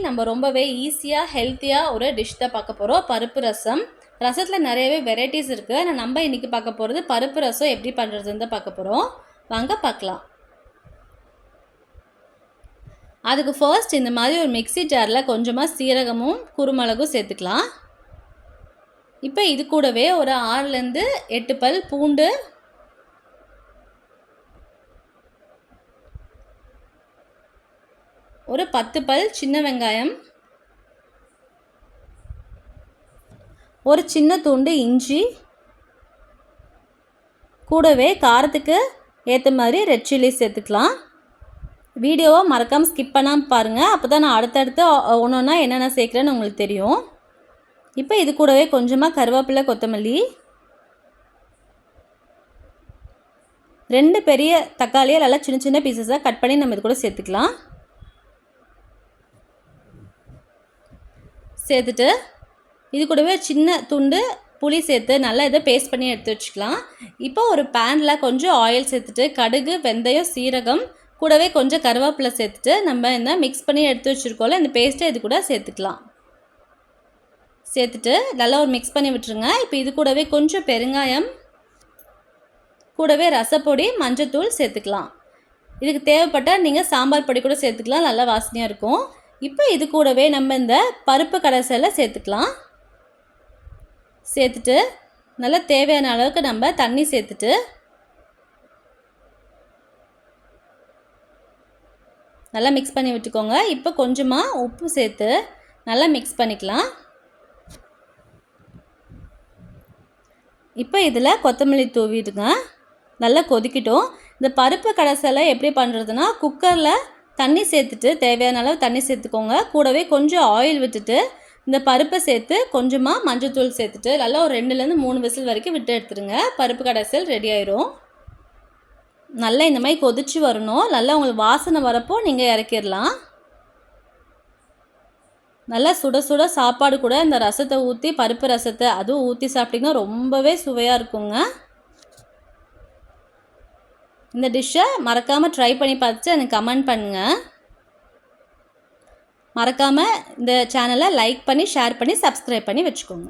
நம்ம ரொம்பவே ஈஸியாக ஹெல்த்தியாக ஒரு டிஷ் தான் பார்க்க போகிறோம். பருப்பு ரசம். ரசத்தில் நிறையவே வெரைட்டிஸ் இருக்குது. ஆனால் நம்ம இன்றைக்கி பார்க்க போகிறது பருப்பு ரசம் எப்படி பண்ணுறதுன்னு தான் பார்க்க போகிறோம். வாங்க பார்க்கலாம். அதுக்கு ஃபர்ஸ்ட் இந்த மாதிரி ஒரு மிக்ஸி ஜாரில் கொஞ்சமாக சீரகமும் குருமிளகும் சேர்த்துக்கலாம். இப்போ இது கூடவே ஒரு 6லேருந்து 8 பல் பூண்டு, ஒரு 10 பல் சின்ன வெங்காயம், ஒரு சின்ன துண்டு இஞ்சி, கூடவே காரத்துக்கு ஏற்ற மாதிரி ரெட் சில்லி சேர்த்துக்கலாம். வீடியோவை மறக்காமல் ஸ்கிப் பண்ணாமல் பாருங்கள். அப்போ தான் நான் அடுத்தடுத்து ஒன்று ஒன்றா என்னென்ன சேர்க்குறேன்னு உங்களுக்கு தெரியும். இப்போ இது கூடவே கொஞ்சமாக கருவேப்பிலை, கொத்தமல்லி, 2 பெரிய தக்காளியை நல்லா சின்ன சின்ன பீசஸாக கட் பண்ணி நம்ம இது கூட சேர்த்துக்கலாம். சேர்த்துட்டு இது கூடவே சின்ன துண்டு புளி சேர்த்து நல்லா இதை பேஸ்ட் பண்ணி எடுத்து வச்சுக்கலாம். இப்போ ஒரு பேனில் கொஞ்சம் ஆயில் சேர்த்துட்டு கடுகு, வெந்தயம், சீரகம், கூடவே கொஞ்சம் கருவேப்பிலை சேர்த்துட்டு நம்ம இந்த மிக்ஸ் பண்ணி எடுத்து வச்சுருக்கோம்ல இந்த பேஸ்ட்டை இது கூட சேர்த்துக்கலாம். சேர்த்துட்டு நல்லா ஒரு மிக்ஸ் பண்ணி விட்டுருங்க. இப்போ இது கூடவே கொஞ்சம் பெருங்காயம், கூடவே ரசப்பொடி, மஞ்சத்தூள் சேர்த்துக்கலாம். இதுக்கு தேவைப்பட்டால் நீங்கள் சாம்பார் பொடி கூட சேர்த்துக்கலாம், நல்லா வாசனையாக இருக்கும். இப்போ இது கூடவே நம்ம இந்த பருப்பு கடைசலை சேர்த்துக்கலாம். சேர்த்துட்டு நல்லா தேவையான அளவுக்கு நம்ம தண்ணி சேர்த்துட்டு நல்லா மிக்ஸ் பண்ணி விட்டுக்கோங்க. இப்போ கொஞ்சமாக உப்பு சேர்த்து நல்லா மிக்ஸ் பண்ணிக்கலாம். இப்போ இதில் கொத்தமல்லி தூவிடுங்க. நல்லா கொதிக்கிட்டோம். இந்த பருப்பு கடைசலை எப்படி பண்ணுறதுனா, குக்கரில் தண்ணி சேர்த்துட்டு தேவையான அளவு தண்ணி சேர்த்துக்கோங்க. கூடவே கொஞ்சம் ஆயில் விட்டுட்டு இந்த பருப்பை சேர்த்து கொஞ்சமாக மஞ்சள்தூள் சேர்த்துட்டு நல்லா ஒரு 2லேருந்து 3 விசில் வரைக்கும் விட்டு எடுத்துருங்க. பருப்பு கடைசல் ரெடி ஆயிரும். நல்லா இந்த மாதிரி கொதிச்சு வரணும். நல்லா உங்களுக்கு வாசனை வரப்போ நீங்கள் இறக்கிடலாம். நல்லா சுட சுட சாப்பாடு கூட இந்த ரசத்தை ஊற்றி, பருப்பு ரசத்தை அதுவும் ஊற்றி சாப்பிட்டிங்கன்னா ரொம்பவே சுவையாக இருக்குங்க. இந்த டிஷ்ஷை மறக்காமல் ட்ரை பண்ணி பார்த்துட்டு எனக்கு கமெண்ட் பண்ணுங்கள். மறக்காமல் இந்த சேனலை லைக் பண்ணி, ஷேர் பண்ணி, சப்ஸ்கிரைப் பண்ணி வச்சுக்கோங்க.